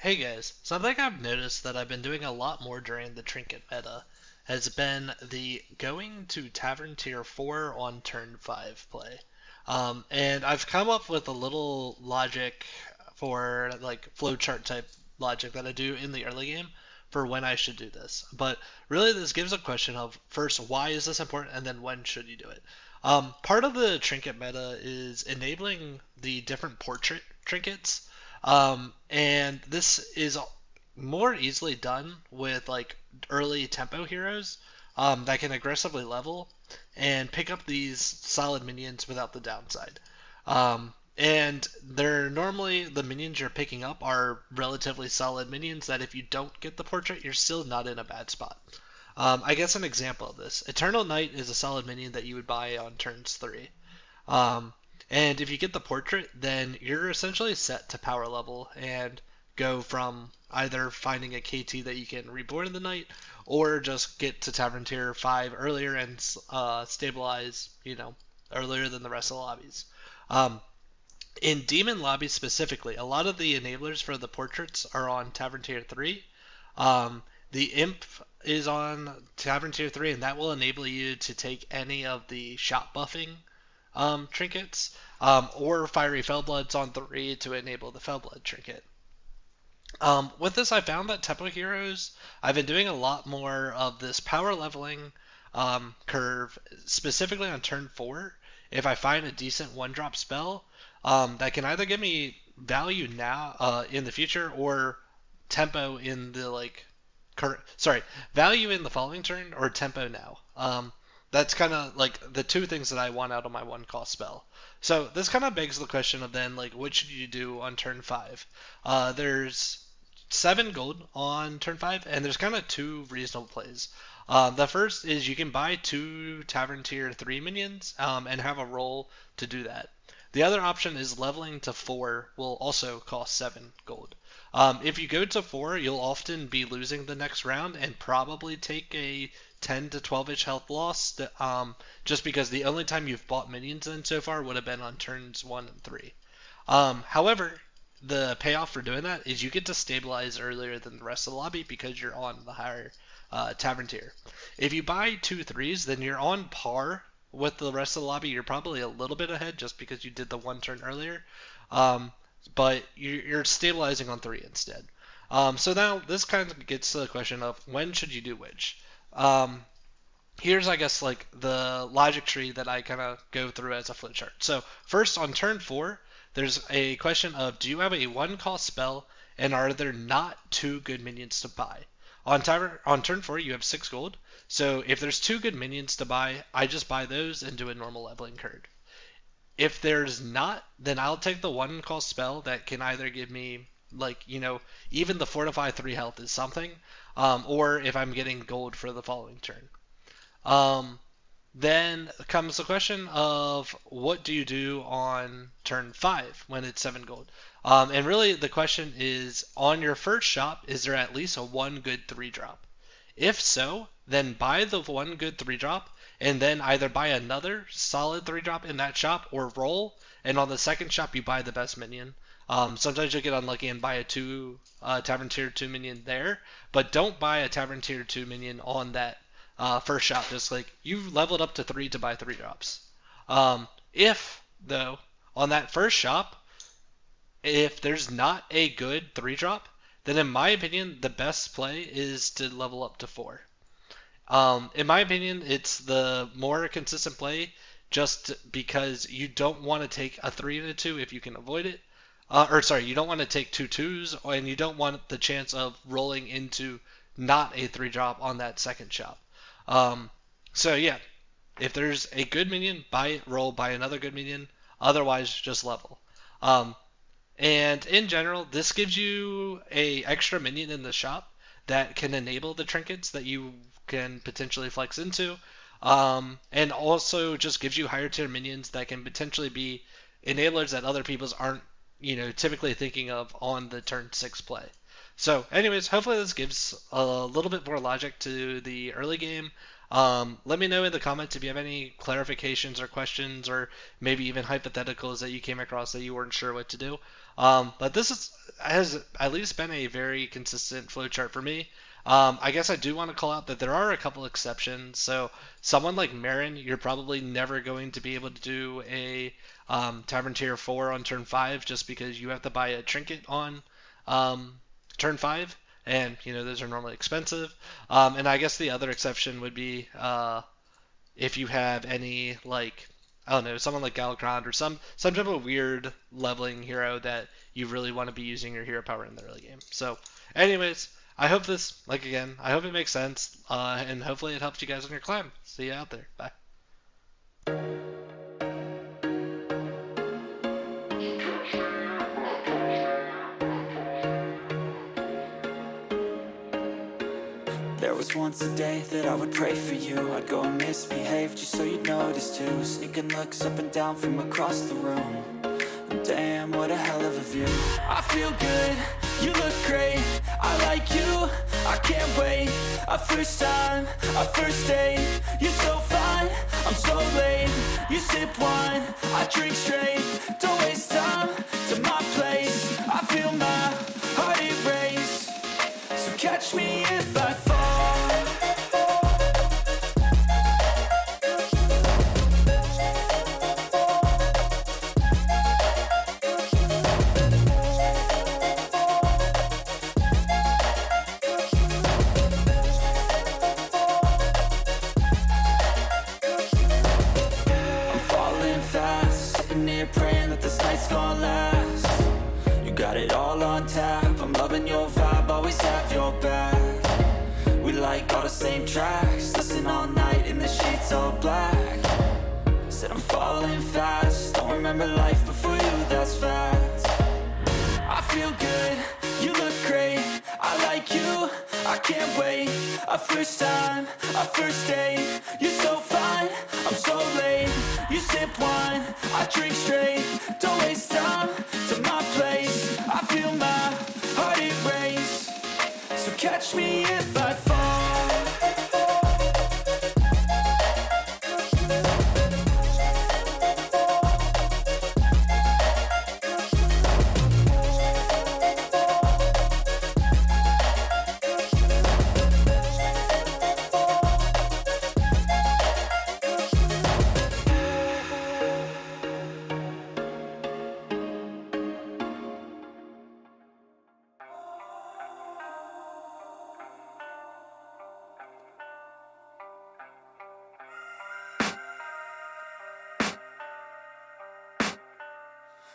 Hey guys, something I've noticed that I've been doing a lot more during the trinket meta has been the going to Tavern Tier 4 on turn 5 play. And I've come up with a little logic for like flowchart type logic that I do in the early game for when I should do this. But really, this gives a question of first, why is this important, and then when should you do it? Part of the trinket meta is enabling the different portrait trinkets and this is more easily done with like early tempo heroes that can aggressively level and pick up these solid minions without the downside. And they're normally the minions you're picking up are relatively solid minions that if you don't get the portrait, you're still not in a bad spot. I guess an example of this: Eternal Knight is a solid minion that you would buy on turns 3. Um, and if you get the portrait, then you're essentially set to power level and go from either finding a KT that you can reborn in the night or just get to Tavern Tier 5 earlier and stabilize, earlier than the rest of the lobbies. Um, in Demon lobbies specifically, a lot of the enablers for the portraits are on Tavern Tier 3. Um, the Imp is on Tavern Tier 3, and that will enable you to take any of the shot buffing trinkets, or Fiery Fellblood's on 3 to enable the Fellblood trinket. With this, I found that Tempo Heroes, I've been doing a lot more of this power leveling curve, specifically on turn 4. If I find a decent one drop spell that can either give me value now in the future or tempo in the value in the following turn or tempo now. That's kind of like the two things that I want out of my one cost spell. So this kind of begs the question of then like what should you do on turn 5? There's 7 gold on turn 5, and there's kind of two reasonable plays. The first is you can buy 2 Tavern Tier 3 minions and have a roll to do that. The other option is leveling to 4 will also cost 7 gold. If you go to 4, you'll often be losing the next round and probably take a 10 to 12-ish health loss, just because the only time you've bought minions in so far would have been on turns 1 and 3. However, the payoff for doing that is you get to stabilize earlier than the rest of the lobby because you're on the higher Tavern Tier. If you buy 2 3s, then you're on par with the rest of the lobby. You're probably a little bit ahead just because you did the one turn earlier. Um, but you're stabilizing on 3 instead. So now this kind of gets to the question of when should you do which. Here's, I guess, like the logic tree that I kind of go through as a flowchart. So first on turn 4, there's a question of do you have a one cost spell and are there not 2 good minions to buy? On turn 4, you have 6 gold. So if there's 2 good minions to buy, I just buy those and do a normal leveling curve. If there's not, then I'll take the one cost spell that can either give me even the fortify 3 health is something, or if I'm getting gold for the following turn. Um, then comes the question of what do you do on turn 5 when it's 7 gold? And really the question is on your first shop, is there at least a one good 3 drop? If so, then buy the one good 3 drop and then either buy another solid 3 drop in that shop or roll. And on the second shop, you buy the best minion. Sometimes you'll get unlucky and buy a Tavern Tier 2 minion there, but don't buy a Tavern Tier 2 minion on that first shop. Just like you leveled up to 3 to buy 3 drops. If, though, on that first shop, if there's not a good 3 drop, then in my opinion, the best play is to level up to 4. In my opinion, it's the more consistent play just because you don't want to take a 3 and a 2 if you can avoid it. You don't want to take 2 2s, and you don't want the chance of rolling into not a 3 drop on that second shop. So yeah, if there's a good minion, buy it, roll, buy another good minion. Otherwise, just level. Um, and in general, this gives you a extra minion in the shop that can enable the trinkets that you can potentially flex into. And also just gives you higher tier minions that can potentially be enablers that other people's aren't, typically thinking of on the turn 6 play. So anyways, hopefully this gives a little bit more logic to the early game. Let me know in the comments if you have any clarifications or questions or maybe even hypotheticals that you came across that you weren't sure what to do. But has at least been a very consistent flowchart for me. I guess I do want to call out that there are a couple exceptions. So someone like Marin, you're probably never going to be able to do a Tavern Tier 4 on turn 5 just because you have to buy a trinket on um, turn 5. And, those are normally expensive. And I guess the other exception would be if you have any, like, I don't know, someone like Galakrond or some type of weird leveling hero that you really want to be using your hero power in the early game. So, anyways, I hope I hope it makes sense, and hopefully it helps you guys on your climb. See you out there. Bye. There was once a day that I would pray for you. I'd go and misbehave just so you'd notice too. Sneaking looks up and down from across the room. Damn, what a hell of a view. I feel good, you look great. I like you, I can't wait. A first time, a first date. You're so fine, I'm so late. You sip wine, I drink straight. Don't waste time to my place. I feel my heart erase. So catch me if I fall. Same tracks, listen all night in the sheets all black. Said I'm falling fast, don't remember life before you, that's fact. I feel good, you look great. I like you, I can't wait. A first time, a first date. You're so fine, I'm so late. You sip wine, I drink straight. Don't waste time to my place. I feel my heart erase. So catch me if I fall.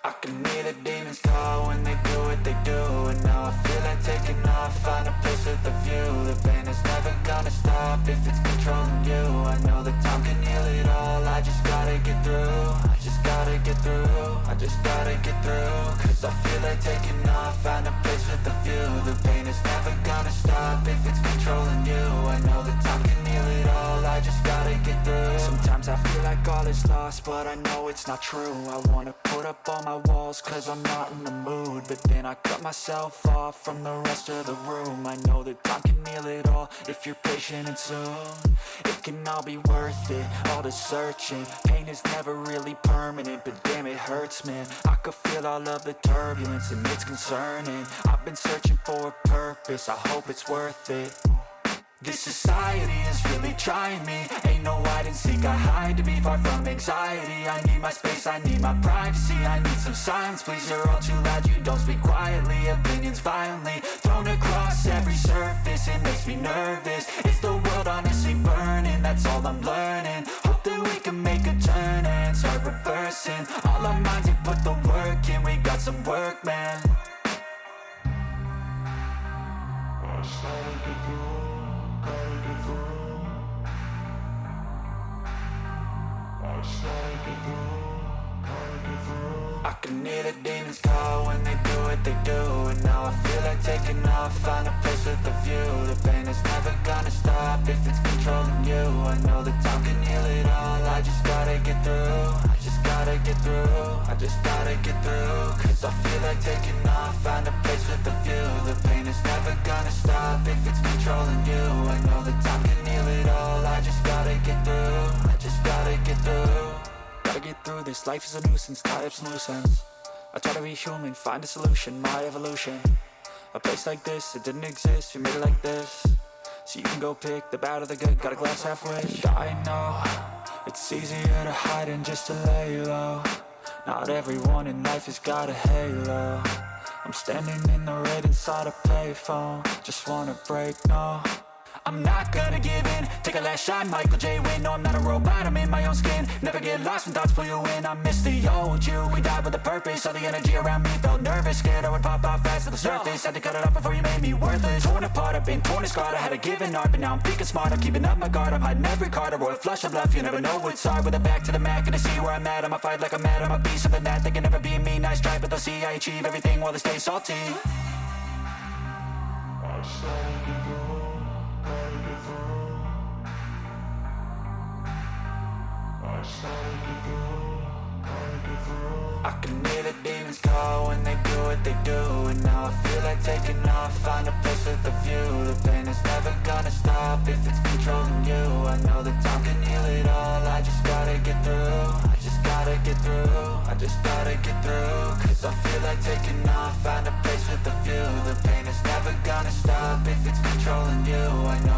I can hear the demons call when they do what they do. And now I feel like taking off, find a place with a view. The pain is never gonna stop if it's controlling you. I know that time can heal it all, I just gotta get through. I just gotta get through, I just gotta get through. Cause I feel like taking off, find a place with a view. The pain is never gonna stop if it's controlling you. I know that time can heal it all, I just gotta get through. Sometimes I feel like all is lost, but I know it's not true. I wanna put up all my walls cause I'm not in the mood, but then I cut myself off from the rest of the room. I know that time can heal it all if you're patient and soon it can all be worth it, all the searching. Pain is never really permanent, but damn it hurts, man. I could feel all of the turbulence and it's concerning. I've been searching for a purpose, I hope it's worth it. This society is really trying me. Ain't no hide and seek, I hide to be far from anxiety. I need my space, I need my privacy. I need some silence, please, you're all too loud. You don't speak quietly, opinions violently thrown across every surface. It makes me nervous, it's the world honestly burning. That's all I'm learning, hope that we can make a turn and start reversing. All our minds, we put the work in, we got some work, man. I can hear the demons call when they do what they do. And now I feel like taking off, find a place with a view. The pain is never gonna stop if it's controlling you. I know that time can heal it all, I just gotta get through. I just gotta get through, I just gotta get through. Cause I feel like taking off, find a place with a view. The pain is never gonna stop if it's controlling you. I know that time can heal it all, I just gotta get through. I just gotta get through. Gotta get through this, life is a nuisance, tie up some loose ends. I try to be human, find a solution, my evolution. A place like this, it didn't exist, we made it like this. So you can go pick the bad or the good, got a glass halfway. I know, it's easier to hide than just to lay low. Not everyone in life has got a halo. I'm standing in the red inside a payphone. Just wanna break, no, I'm not gonna give in. Take a last shot, Michael J. Win. No, I'm not a robot, I'm in my own skin. Never get lost when thoughts pull you in. I miss the old you, we died with a purpose. All the energy around me felt nervous. Scared I would pop off fast to the surface. Had to cut it off before you made me worthless. Torn apart, I've been torn and scarred. I had a given art, but now I'm thinking smart. I'm keeping up my guard, I'm hiding every card. A royal flush of love, you never know what's hard. With a back to the mat, gonna see where I'm at. I'ma fight like I'm mad, I'ma be something that they can never be me. Nice try, but they'll see I achieve everything while they stay salty. I can hear the demons call when they do what they do. And now I feel like taking off, find a place with a view. The pain is never gonna stop if it's controlling you. I know that time can heal it all, I just gotta get through. I just gotta get through, I just gotta get through. Cause I feel like taking off, find a place with a view. The pain is never gonna stop if it's controlling you. I know